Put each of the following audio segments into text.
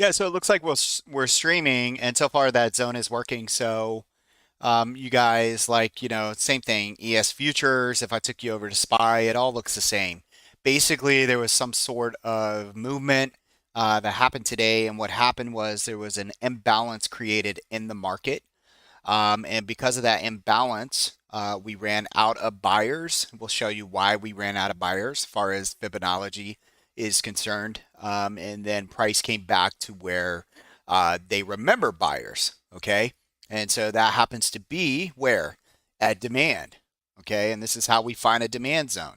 Yeah, so it looks like we're streaming, and so far that zone is working. So, you guys like, same thing, ES futures. If I took you over to SPY, it all looks the same. Basically, there was some sort of movement that happened today, and what happened was there was an imbalance created in the market. And because of that imbalance, we ran out of buyers. We'll show you why we ran out of buyers as far as Fibonacci is concerned. And then price came back to where they remember buyers. Okay. And so that happens to be where? At demand. Okay. And this is how we find a demand zone.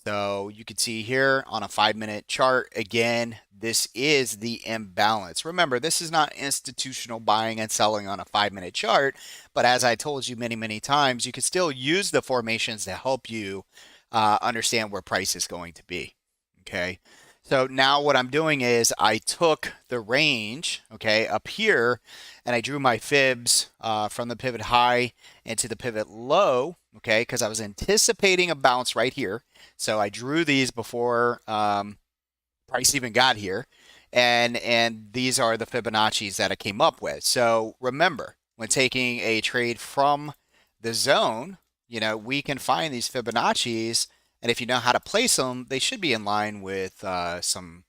So you can see here on a 5-minute chart, again, this is the imbalance. Remember, this is not institutional buying and selling on a 5-minute chart, but as I told you many, many times, you can still use the formations to help you understand where price is going to be. Okay. So now what I'm doing is I took the range, okay, up here, and I drew my fibs from the pivot high into the pivot low, okay, because I was anticipating a bounce right here. So I drew these before price even got here, and these are the Fibonacci's that I came up with. So remember, when taking a trade from the zone, we can find these Fibonacci's, and if you know how to place them, they should be in line with some,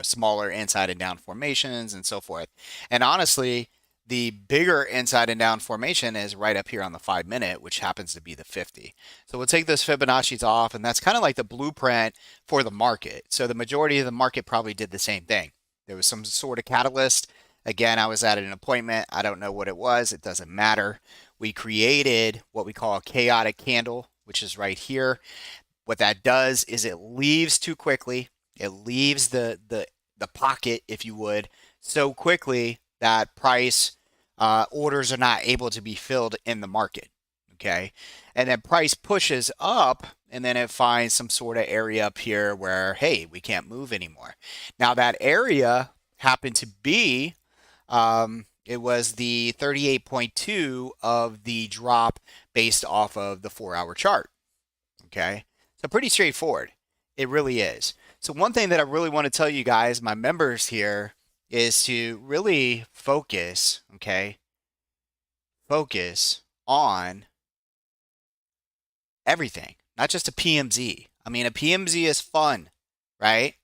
smaller inside and down formations and so forth. And honestly, the bigger inside and down formation is right up here on the 5-minute, which happens to be the 50. So we'll take those Fibonacci's off, and that's kind of like the blueprint for the market. So the majority of the market probably did the same thing. There was some sort of catalyst. Again, I was at an appointment. I don't know what it was. It doesn't matter. We created what we call a chaotic candle, which is right here. What that does is it leaves too quickly. It leaves the pocket, if you would, so quickly that price orders are not able to be filled in the market. Okay. And then price pushes up, and then it finds some sort of area up here where, hey, we can't move anymore. Now, that area happened to be, it was the 38.2 of the drop based off of the 4-hour chart. Okay. So pretty straightforward. It really is. So one thing that I really want to tell you guys, my members here, is to really focus, okay? Focus on everything, not just a PMZ. I mean, a PMZ is fun, right?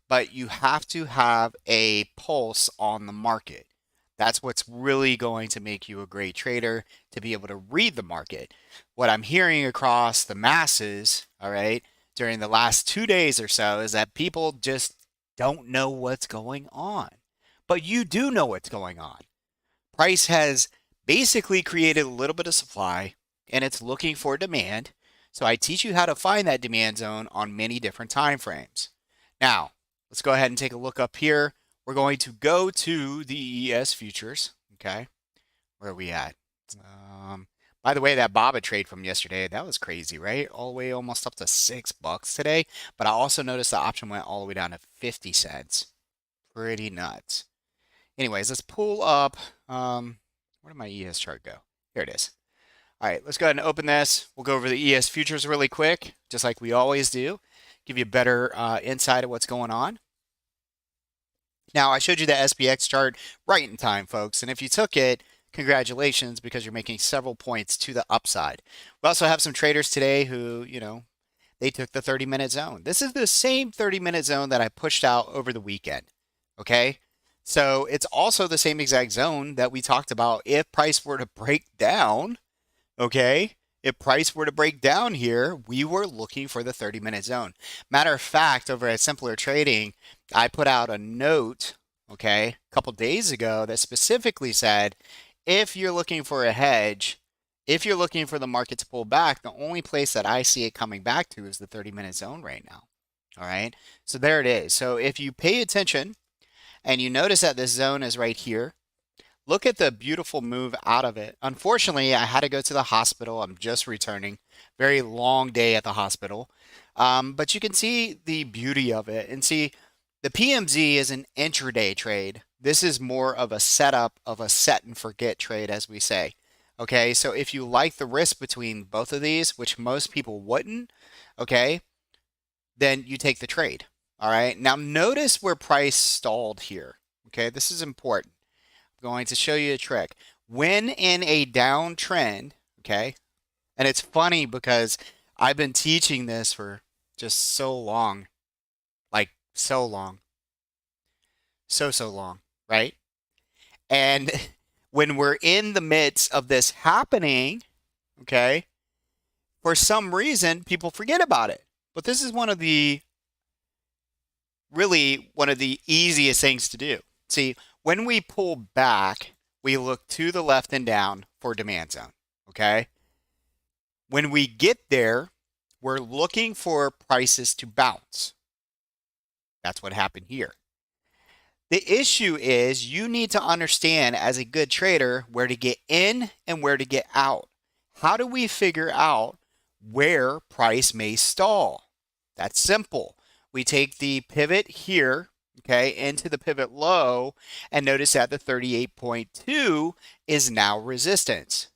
But you have to have a pulse on the market. That's what's really going to make you a great trader, to be able to read the market. What I'm hearing across the masses, all right, during the last 2 days or so is that people just don't know what's going on. But you do know what's going on. Price has basically created a little bit of supply, and it's looking for demand. So I teach you how to find that demand zone on many different time frames. Now, let's go ahead and take a look up here. We're going to go to the ES futures. Okay, where are we at? By the way, that BABA trade from yesterday, that was crazy, right? All the way almost up to $6 today. But I also noticed the option went all the way down to 50 cents. Pretty nuts. Anyways, let's pull up. Where did my ES chart go? Here it is. All right, let's go ahead and open this. We'll go over the ES futures really quick, just like we always do. Give you a better insight of what's going on. Now, I showed you the SPX chart right in time, folks. And if you took it, congratulations, because you're making several points to the upside. We also have some traders today who, they took the 30-minute zone. This is the same 30-minute zone that I pushed out over the weekend. Okay. So it's also the same exact zone that we talked about if price were to break down. Okay. If price were to break down here, we were looking for the 30-minute zone. Matter of fact, over at Simpler Trading, I put out a note, okay, a couple days ago that specifically said, if you're looking for a hedge, if you're looking for the market to pull back, the only place that I see it coming back to is the 30-minute zone right now. All right. So there it is. So if you pay attention and you notice that this zone is right here, look at the beautiful move out of it. Unfortunately, I had to go to the hospital. I'm just returning. Very long day at the hospital. But you can see the beauty of it. And see, the PMZ is an intraday trade. This is more of a setup of a set and forget trade, as we say. Okay, so if you like the risk between both of these, which most people wouldn't, okay, then you take the trade. All right, now notice where price stalled here. Okay, this is important. I'm going to show you a trick. When in a downtrend, okay, and it's funny because I've been teaching this for just so long, like so long, so long, right? And when we're in the midst of this happening, okay, for some reason, people forget about it. But this is one of the easiest things to do. See, when we pull back, we look to the left and down for demand zone, okay? When we get there, we're looking for prices to bounce. That's what happened here. The issue is you need to understand as a good trader where to get in and where to get out. How do we figure out where price may stall? That's simple. We take the pivot here, okay, into the pivot low, and notice that the 38.2 is now resistance.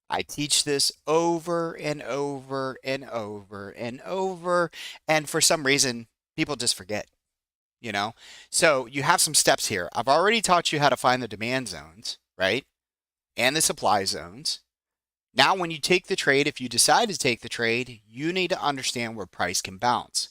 I teach this over and over and over and over, and for some reason, people just forget, you know? So you have some steps here. I've already taught you how to find the demand zones, right? And the supply zones. Now, when you take the trade, if you decide to take the trade, you need to understand where price can bounce.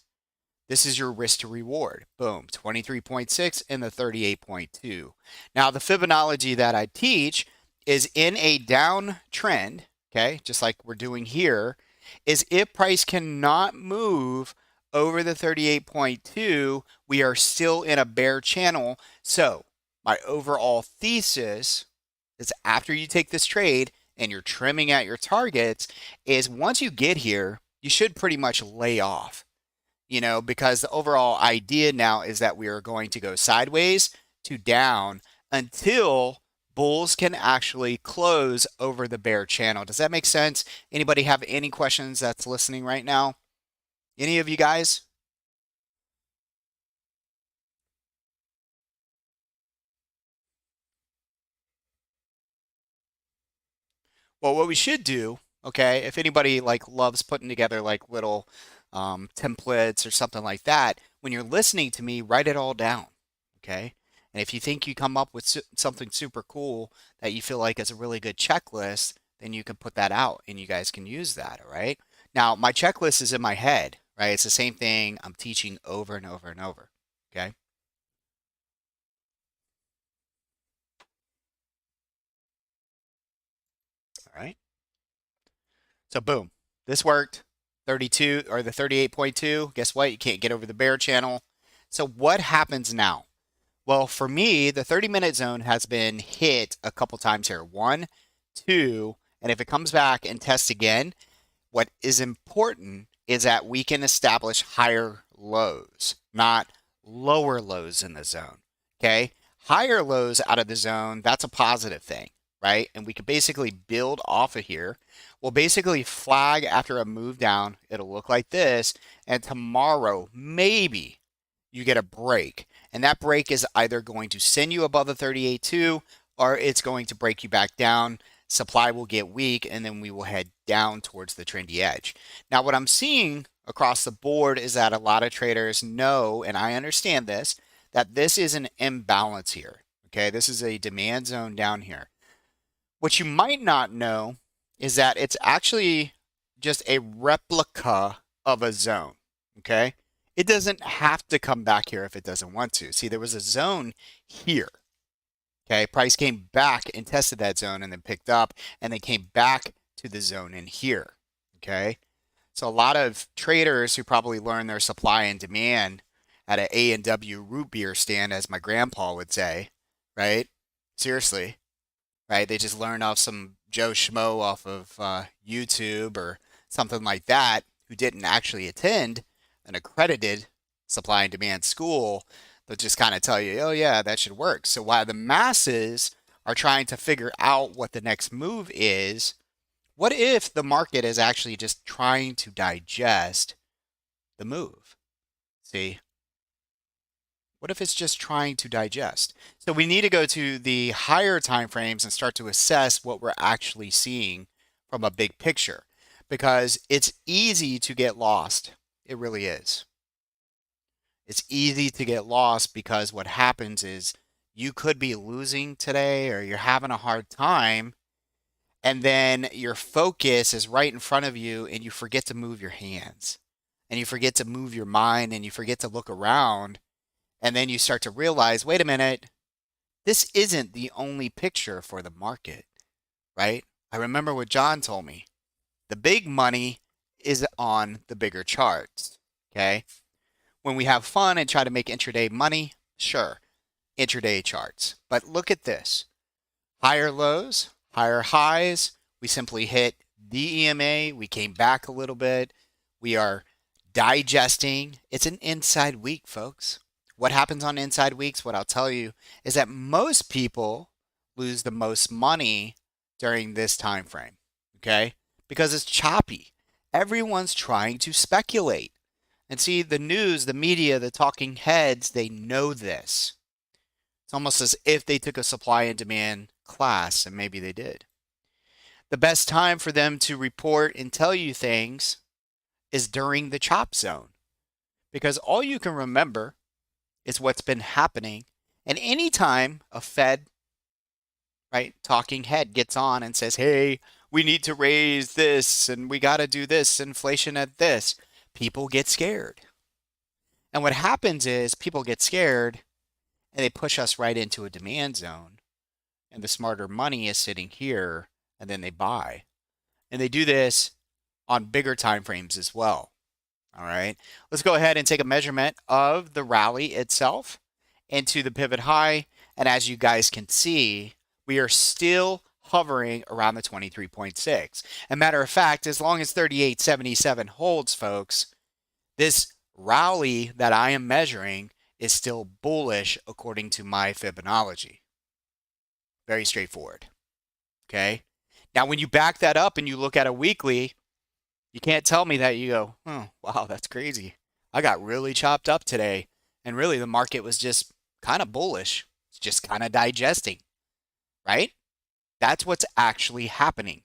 This is your risk to reward. Boom, 23.6 and the 38.2. Now, the Fibonacci that I teach is in a downtrend, okay, just like we're doing here, is if price cannot move over the 38.2, we are still in a bear channel. So, my overall thesis is after you take this trade and you're trimming at your targets, is once you get here, you should pretty much lay off, because the overall idea now is that we are going to go sideways to down until bulls can actually close over the bear channel. Does that make sense? Anybody have any questions that's listening right now? Any of you guys? Well, what we should do, okay, if anybody like loves putting together like little templates or something like that, when you're listening to me, write it all down, okay? And if you think you come up with something super cool that you feel like is a really good checklist, then you can put that out and you guys can use that, all right? Now, my checklist is in my head, right? It's the same thing I'm teaching over and over and over, okay? All right. So boom, this worked. 32 or the 38.2. Guess what? You can't get over the bear channel. So what happens now? Well, for me, the 30-minute zone has been hit a couple times here. One, two, and if it comes back and tests again, what is important is that we can establish higher lows, not lower lows in the zone. Okay? Higher lows out of the zone, that's a positive thing, right? And we could basically build off of here. We'll basically flag after a move down. It'll look like this. And tomorrow, maybe you get a break. And that break is either going to send you above the 38.2 or it's going to break you back down. Supply will get weak and then we will head down towards the trendy edge. Now, what I'm seeing across the board is that a lot of traders know, and I understand this, that this is an imbalance here. Okay, this is a demand zone down here. What you might not know is that it's actually just a replica of a zone. Okay, it doesn't have to come back here if it doesn't want to. See, there was a zone here. Okay, price came back and tested that zone and then picked up and then came back to the zone in here. Okay, so a lot of traders who probably learn their supply and demand at an A&W root beer stand, as my grandpa would say, right? Seriously, right? They just learned off some Joe Schmo off of YouTube or something like that who didn't actually attend an accredited supply and demand school. They'll just kind of tell you, oh, yeah, that should work. So while the masses are trying to figure out what the next move is, what if the market is actually just trying to digest the move? See? What if it's just trying to digest? So we need to go to the higher time frames and start to assess what we're actually seeing from a big picture because it's easy to get lost. It really is. It's easy to get lost because what happens is you could be losing today or you're having a hard time, and then your focus is right in front of you and you forget to move your hands and you forget to move your mind and you forget to look around. And then you start to realize, wait a minute, this isn't the only picture for the market, right? I remember what John told me. The big money is on the bigger charts, okay? When we have fun and try to make intraday money, sure, intraday charts. But look at this. Higher lows, higher highs. We simply hit the EMA. We came back a little bit. We are digesting. It's an inside week, folks. What happens on inside weeks, what I'll tell you, is that most people lose the most money during this time frame, okay? Because it's choppy. Everyone's trying to speculate. And see, the news, the media, the talking heads, they know this. It's almost as if they took a supply and demand class, and maybe they did. The best time for them to report and tell you things is during the chop zone, because all you can remember is what's been happening. And anytime a Fed, right, talking head gets on and says, hey, we need to raise this and we got to do this, inflation at this, people get scared. And what happens is people get scared and they push us right into a demand zone. And the smarter money is sitting here and then they buy. And they do this on bigger time frames as well. All right. Let's go ahead and take a measurement of the rally itself into the pivot high. And as you guys can see, we are still hovering around the 23.6. And matter of fact, as long as 38.77 holds, folks, this rally that I am measuring is still bullish according to my Fibonacci. Very straightforward. Okay. Now, when you back that up and you look at a weekly, you can't tell me that you go, oh, wow, that's crazy. I got really chopped up today. And really, the market was just kind of bullish. It's just kind of digesting, right? That's what's actually happening.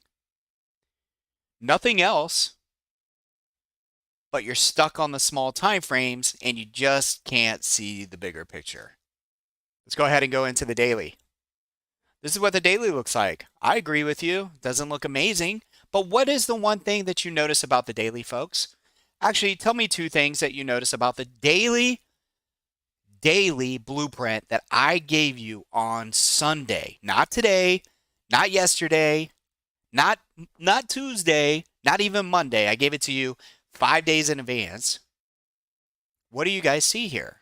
Nothing else, but you're stuck on the small time frames and you just can't see the bigger picture. Let's go ahead and go into the daily. This is what the daily looks like. I agree with you. It doesn't look amazing. But what is the one thing that you notice about the daily, folks? Actually, tell me two things that you notice about the daily blueprint that I gave you on Sunday. Not today, not yesterday, not Tuesday, not even Monday. I gave it to you 5 days in advance. What do you guys see here?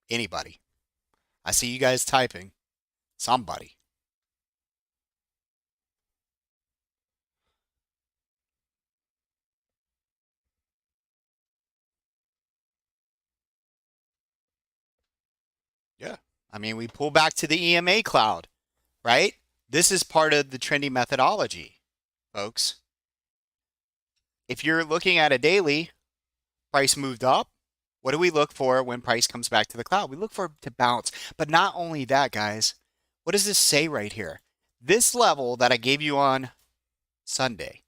Anybody? I see you guys typing. Somebody. Yeah. I mean, we pull back to the EMA cloud, right? This is part of the trendy methodology, folks. If you're looking at a daily, price moved up. What do we look for when price comes back to the cloud? We look for it to bounce. But not only that, guys, what does this say right here? This level that I gave you on Sunday,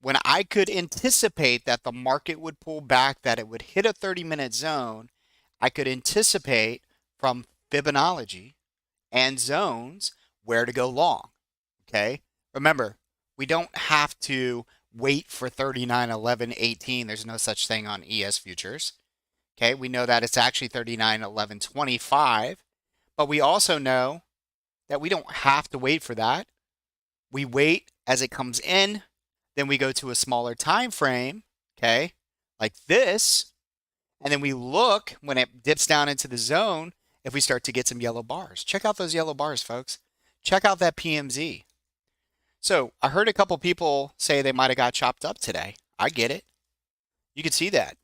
when I could anticipate that the market would pull back, that it would hit a 30-minute zone, I could anticipate from Fibonacci and zones where to go long. Okay. Remember, we don't have to wait for 39, 11, 18. There's no such thing on ES futures. Okay. We know that it's actually 39, 11, 25. But we also know that we don't have to wait for that. We wait as it comes in. Then we go to a smaller time frame. Okay. Like this. And then we look when it dips down into the zone if we start to get some yellow bars. Check out those yellow bars, folks. Check out that PMZ. So I heard a couple people say they might have got chopped up today. I get it. You can see that.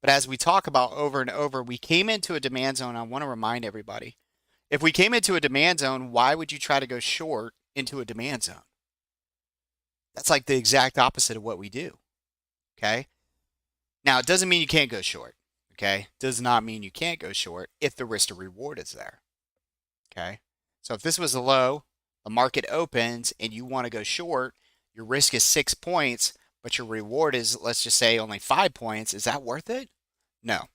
But as we talk about over and over, we came into a demand zone. I want to remind everybody, if we came into a demand zone, why would you try to go short into a demand zone? That's like the exact opposite of what we do. Okay. Now, it doesn't mean you can't go short. Okay. Does not mean you can't go short if the risk to reward is there. Okay. So if this was a low, the market opens and you want to go short, your risk is 6 points, but your reward is, let's just say, only 5 points. Is that worth it? No.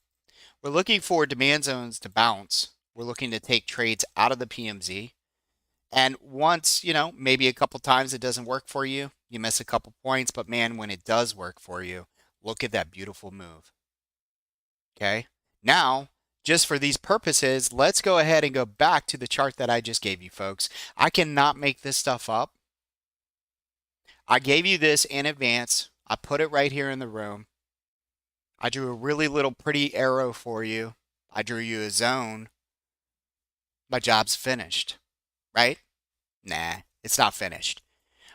We're looking for demand zones to bounce. We're looking to take trades out of the PMZ. And once, maybe a couple times it doesn't work for you, you miss a couple points. But man, when it does work for you, look at that beautiful move. Okay. Now, just for these purposes, let's go ahead and go back to the chart that I just gave you, folks. I cannot make this stuff up. I gave you this in advance. I put it right here in the room. I drew a really little pretty arrow for you. I drew you a zone. My job's finished, right? Nah, it's not finished.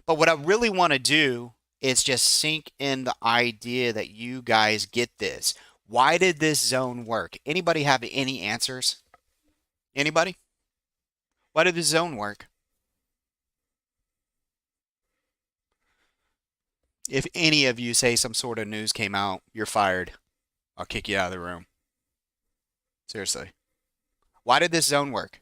But what I really want to do is just sink in the idea that you guys get this. Why did this zone work? Anybody have any answers? Anybody? Why did this zone work? If any of you say some sort of news came out, you're fired. I'll kick you out of the room. Seriously. Why did this zone work?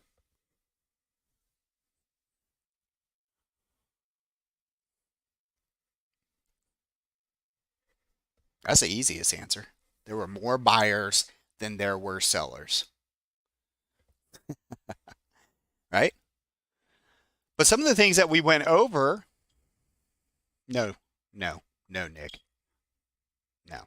That's the easiest answer. There were more buyers than there were sellers, right? But some of the things that we went over, no, no, no, Nick, no.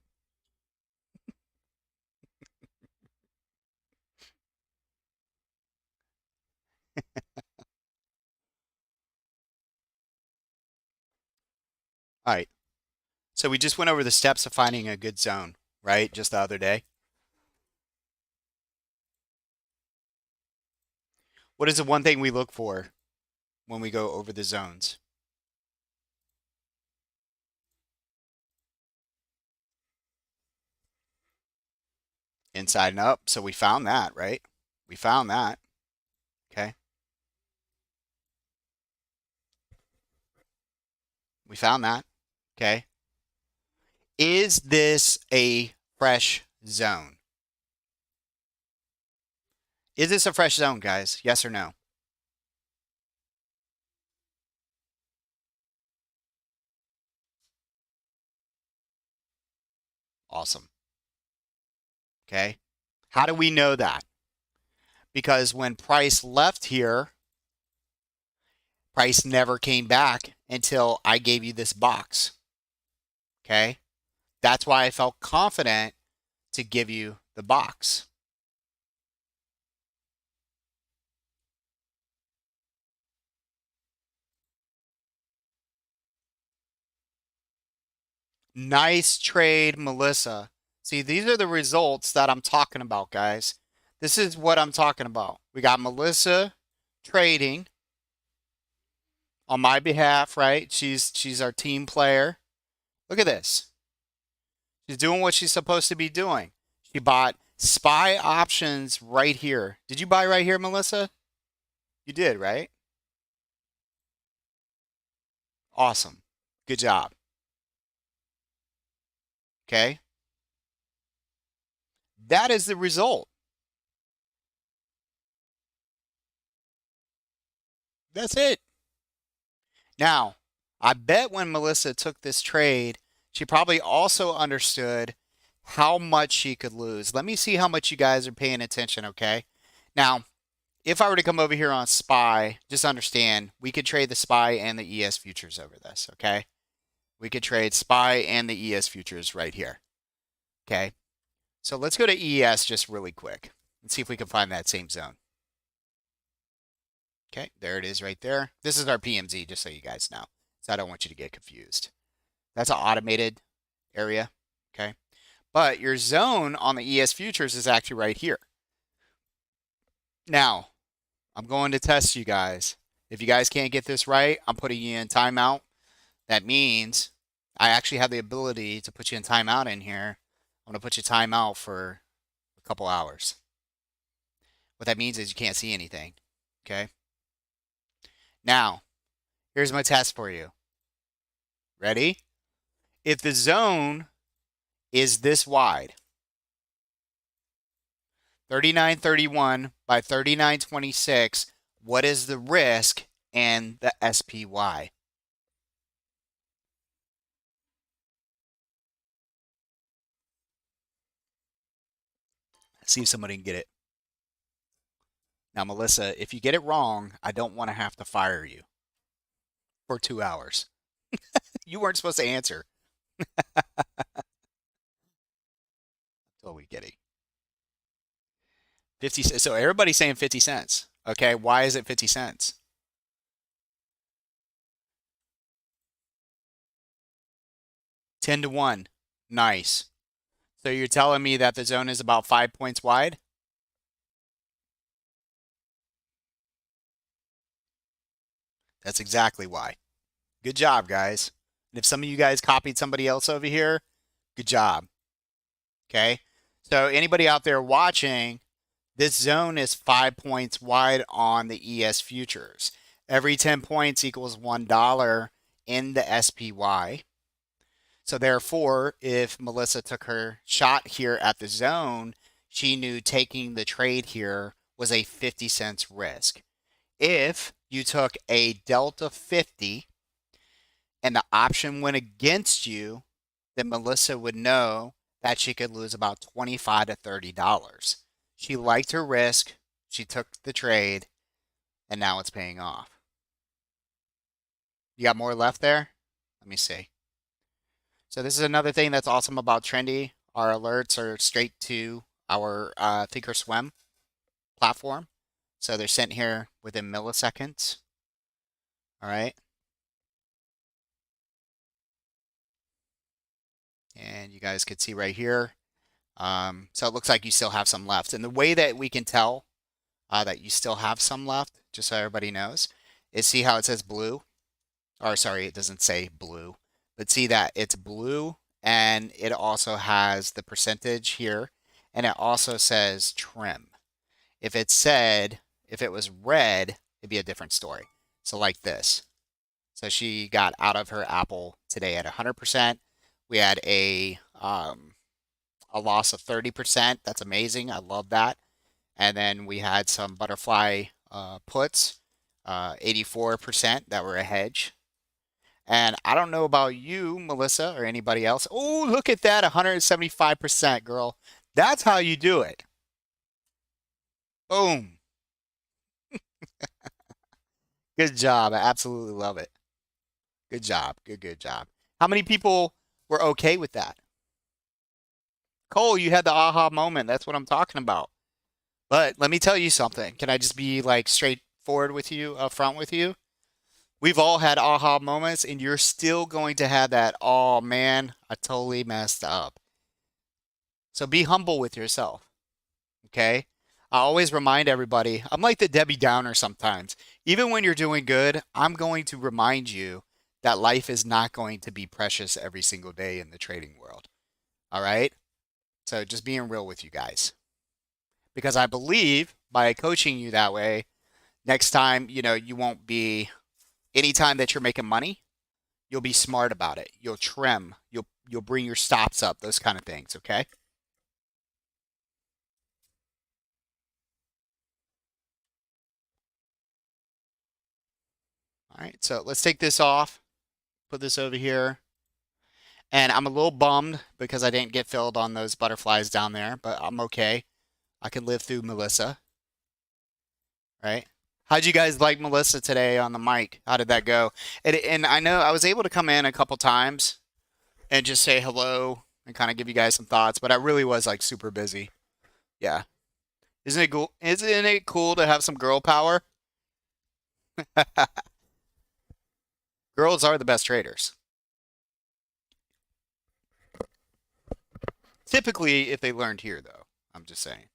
All right. So we just went over the steps of finding a good zone, right? Just the other day. What is the one thing we look for when we go over the zones? Inside and up. So we found that, right? We found that. Okay. We found that. Okay. Is this a fresh zone? Is this a fresh zone, guys? Yes or no? Awesome. Okay. How do we know that? Because when price left here, price never came back until I gave you this box. Okay. That's why I felt confident to give you the box. Nice trade, Melissa. See, these are the results that I'm talking about, guys. This is what I'm talking about. We got Melissa trading on my behalf, right? She's our team player. Look at this. She's doing what she's supposed to be doing. She bought SPY options right here. Did you buy right here, Melissa? You did, right? Awesome. Good job. Okay. That is the result. That's it. Now, I bet when Melissa took this trade, she probably also understood how much she could lose. Let me see how much you guys are paying attention, okay? Now, if I were to come over here on SPY, just understand we could trade the SPY and the ES futures over this, okay? We could trade SPY and the ES futures right here, okay? So let's go to ES just really quick and see if we can find that same zone. Okay, there it is right there. This is our PMZ, just so you guys know. So I don't want you to get confused. That's an automated area, okay? But your zone on the ES futures is actually right here. Now, I'm going to test you guys. If you guys can't get this right, I'm putting you in timeout. That means I actually have the ability to put you in timeout in here. I'm going to put you timeout for a couple hours. What that means is you can't see anything, okay? Now, here's my test for you. Ready? If the zone is this wide, 39.31 by 39.26, What is the risk in the SPY? See if somebody can get it. Now, Melissa, if you get it wrong, I don't want to have to fire you for 2 hours. You weren't supposed to answer. Totally kidding. 50 cents. So everybody's saying 50 cents. Okay, why is it 50 cents? 10 to 1. Nice. So you're telling me that the zone is about 5 points wide? That's exactly why. Good job, guys. And if some of you guys copied somebody else over here, good job. Okay. So anybody out there watching, this zone is 5 points wide on the ES futures. Every 10 points equals $1 in the SPY. So therefore, if Melissa took her shot here at the zone, she knew taking the trade here was a 50 cents risk. If you took a Delta 50 and the option went against you, then Melissa would know that she could lose about 25 to $30. She liked her risk, she took the trade, and now it's paying off. You got more left there? Let me see. So this is another thing that's awesome about Trendy. Our alerts are straight to our Thinkorswim platform. So they're sent here within milliseconds. All right. And you guys could see right here. So it looks like you still have some left. And the way that we can tell that you still have some left, just so everybody knows, is see how it says blue? Or sorry, it doesn't say blue, but see that it's blue and it also has the percentage here and it also says trim. If it said, if it was red, it'd be a different story. So like this. So she got out of her Apple today at 100%. We had a loss of 30%. That's amazing. I love that. And then we had some butterfly puts, 84% that were a hedge. And I don't know about you, Melissa, or anybody else. Oh, look at that, 175%, girl. That's how you do it. Boom. Good job. I absolutely love it. Good job. Good job. How many people were okay with that? Cole, you had the aha moment. That's what I'm talking about. But let me tell you something. Can I just be like straightforward with you, upfront with you? We've all had aha moments, and you're still going to have that, oh man, I totally messed up. So be humble with yourself, okay? I always remind everybody, I'm like the Debbie Downer sometimes. Even when you're doing good, I'm going to remind you that life is not going to be precious every single day in the trading world. All right? So just being real with you guys. Because I believe by coaching you that way, next time, you won't be anytime that you're making money, you'll be smart about it. You'll trim, you'll bring your stops up, those kind of things, okay? All right. So let's take this off, put this over here. And I'm a little bummed because I didn't get filled on those butterflies down there, but I'm okay. I can live through Melissa, right? How'd you guys like Melissa today on the mic? How did that go? And I know I was able to come in a couple times and just say hello and kind of give you guys some thoughts, but I really was like super busy. Yeah. Isn't it cool? Isn't it cool to have some girl power? Girls are the best traders. Typically, if they learned here, though. I'm just saying.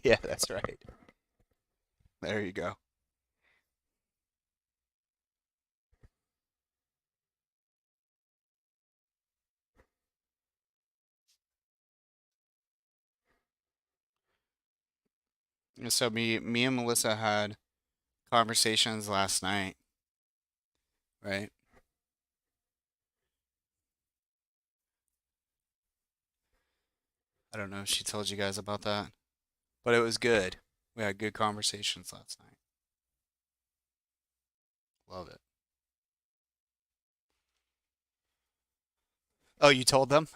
Yeah, that's right. There you go. So me and Melissa had conversations last night, right? I don't know if she told you guys about that, but it was good. We had good conversations last night. Love it. Oh, you told them?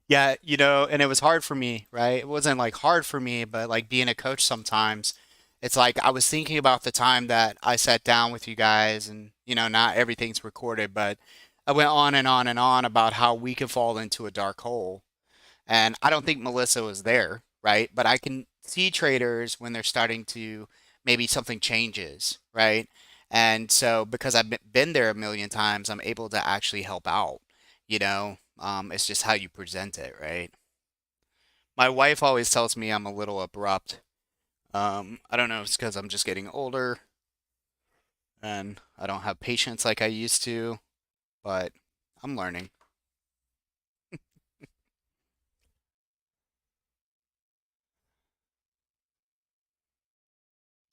Yeah, and it was hard for me, right? It wasn't like hard for me, but like being a coach sometimes, it's like I was thinking about the time that I sat down with you guys and, not everything's recorded, but I went on and on and on about how we could fall into a dark hole. And I don't think Melissa was there, right? But I can see traders when they're starting to maybe something changes, right? And so because I've been there a million times, I'm able to actually help out, it's just how you present it, right? My wife always tells me I'm a little abrupt. I don't know if it's because I'm just getting older and I don't have patience like I used to, but I'm learning.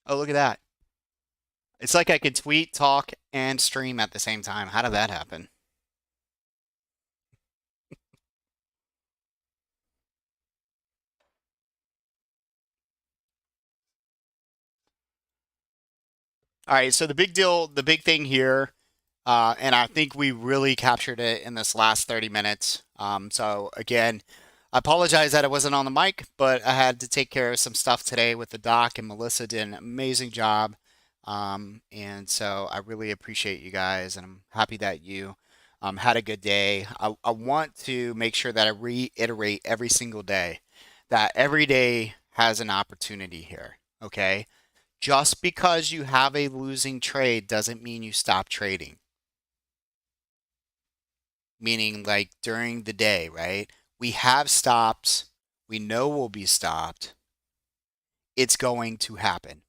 Oh, look at that. It's like I could tweet, talk, and stream at the same time. How did that happen? All right, so the big thing here, and I think we really captured it in this last 30 minutes. So again, I apologize that I wasn't on the mic, but I had to take care of some stuff today with the doc, and Melissa did an amazing job. And so I really appreciate you guys, and I'm happy that you had a good day. I want to make sure that I reiterate every single day that every day has an opportunity here. Okay, just because you have a losing trade doesn't mean you stop trading. Meaning, like during the day, right? We have stops. We know we'll be stopped. It's going to happen.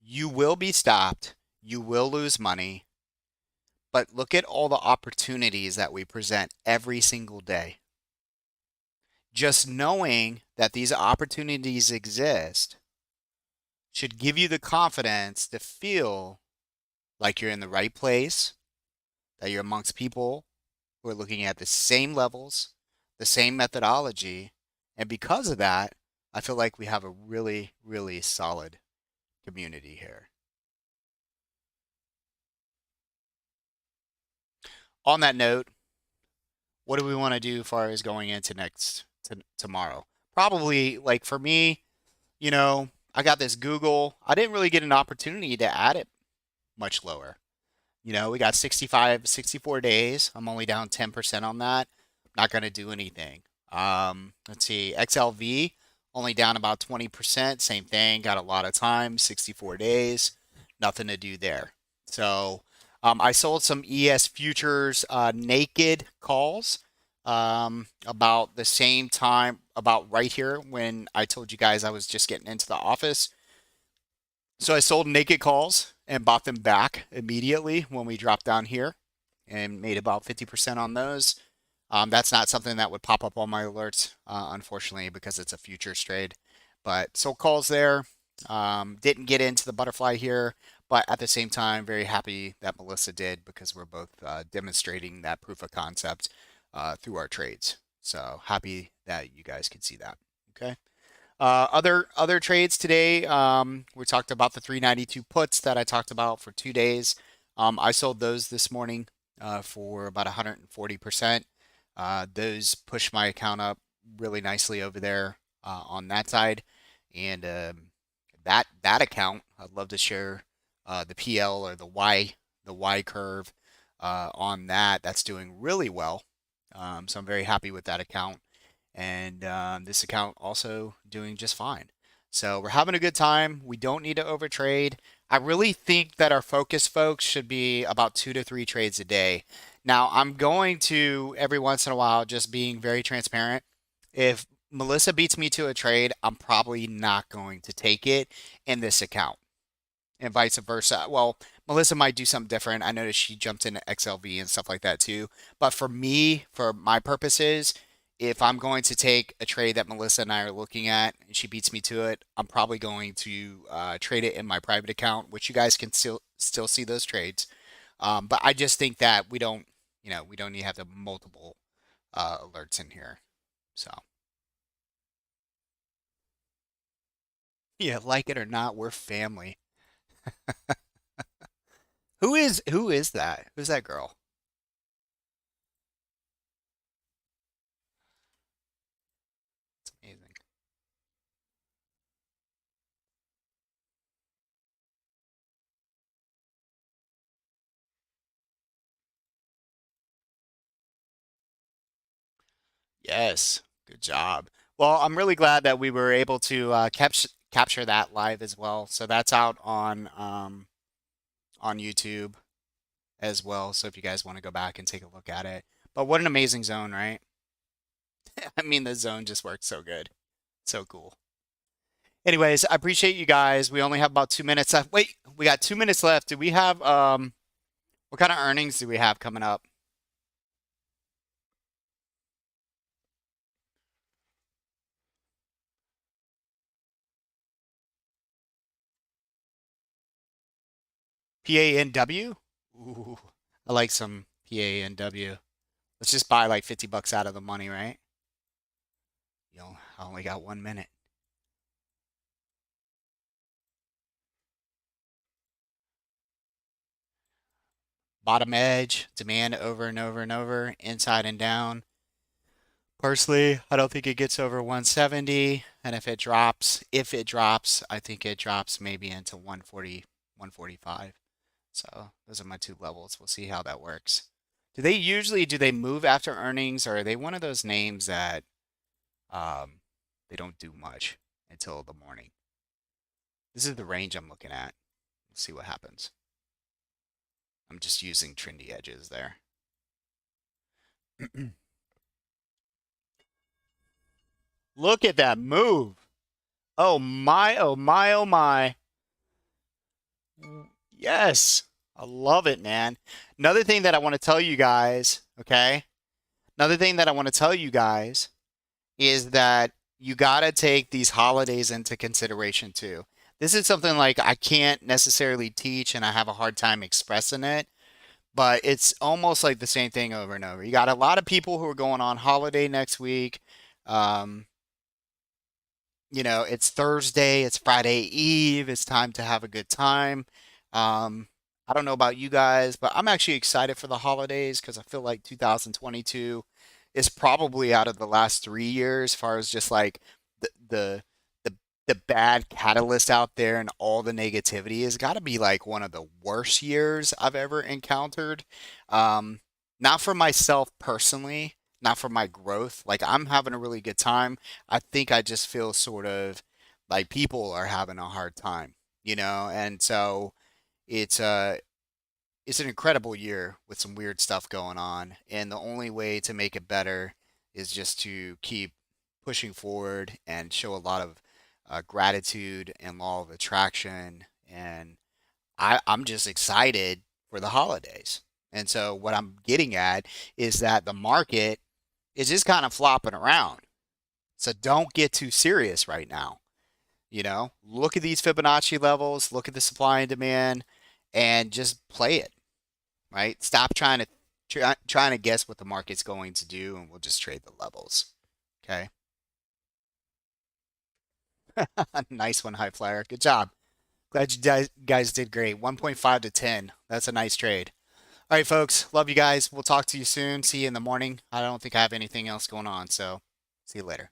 You will be stopped. You will lose money. But look at all the opportunities that we present every single day. Just knowing that these opportunities exist should give you the confidence to feel like you're in the right place, that you're amongst people who are looking at the same levels, the same methodology. And because of that, I feel like we have a really, really solid community here. On that note, what do we want to do as far as going into tomorrow? Probably like for me, I got this Google. I didn't really get an opportunity to add it much lower. We got 65, 64 days. I'm only down 10% on that. Not going to do anything. Let's see. XLV only down about 20%. Same thing. Got a lot of time. 64 days. Nothing to do there. So I sold some ES futures naked calls about the same time, about right here when I told you guys I was just getting into the office. So I sold naked calls and bought them back immediately when we dropped down here and made about 50% on those. That's not something that would pop up on my alerts, unfortunately, because it's a futures trade. But sold calls there. Didn't get into the butterfly here, but at the same time, very happy that Melissa did because we're both demonstrating that proof of concept through our trades. So happy that you guys can see that. Okay. Other trades today. We talked about the 392 puts that I talked about for 2 days. I sold those this morning for about 140%. Those pushed my account up really nicely over there on that side, and that account, I'd love to share the PL or the Y curve on that. That's doing really well. So I'm very happy with that account and this account also doing just fine. So we're having a good time. We don't need to overtrade. I really think that our focus, folks, should be about 2 to 3 trades a day. Now, I'm going to every once in a while just being very transparent. If Melissa beats me to a trade, I'm probably not going to take it in this account and vice versa. Well, Melissa might do something different. I noticed she jumped into XLV and stuff like that too. But for me, for my purposes, if I'm going to take a trade that Melissa and I are looking at and she beats me to it, I'm probably going to trade it in my private account, which you guys can still see those trades. But I just think that we don't need to have the multiple alerts in here. So yeah, like it or not, we're family. Who is that? Who's that girl? It's amazing. Yes, good job. Well, I'm really glad that we were able to capture that live as well. So that's out on YouTube as well. So if you guys want to go back and take a look at it. But what an amazing zone, right? I mean, the zone just works so good. So cool. Anyways, I appreciate you guys. We only have about 2 minutes left. Wait, we got 2 minutes left. Do we have what kind of earnings do we have coming up? PANW? Ooh, I like some PANW. Let's just buy like 50 bucks out of the money, right? I only got 1 minute. Bottom edge, demand over and over and over, inside and down. Personally, I don't think it gets over 170. And if it drops, I think it drops maybe into 140, 145. So those are my two levels. We'll see how that works. Do they move after earnings, or are they one of those names that um, they don't do much until the morning? This is the range I'm looking at. Let's see what happens. I'm just using trendy edges there. Look at that move. Oh my, oh my, oh my. Yes. I love it, man. Another thing that I want to tell you guys, okay? Another thing that I want to tell you guys is that you got to take these holidays into consideration too. This is something like I can't necessarily teach and I have a hard time expressing it, but it's almost like the same thing over and over. You got a lot of people who are going on holiday next week. Um, it's Thursday, it's Friday Eve, it's time to have a good time. Um, I don't know about you guys, but I'm actually excited for the holidays because I feel like 2022 is probably out of the last 3 years, as far as just like the the the, the bad catalyst out there and all the negativity has got to be like one of the worst years I've ever encountered. Um, Not for myself personally, not for my growth. Like I'm having a really good time. I think I just feel sort of like people are having a hard time. And so it's uh it's an incredible year with some weird stuff going on, and the only way to make it better is just to keep pushing forward and show a lot of gratitude and law of attraction. And I'm just excited for the holidays. And so what I'm getting at is that the market is just kind of flopping around. So don't get too serious right now. Look at these Fibonacci levels, look at the supply and demand, and just play it, right? Stop trying to guess what the market's going to do, and we'll just trade the levels. Okay. Nice one, high flyer. Good job. Glad you guys did great. 1.5 to 10. That's a nice trade. All right, folks. Love you guys. We'll talk to you soon. See you in the morning. I don't think I have anything else going on, so see you later.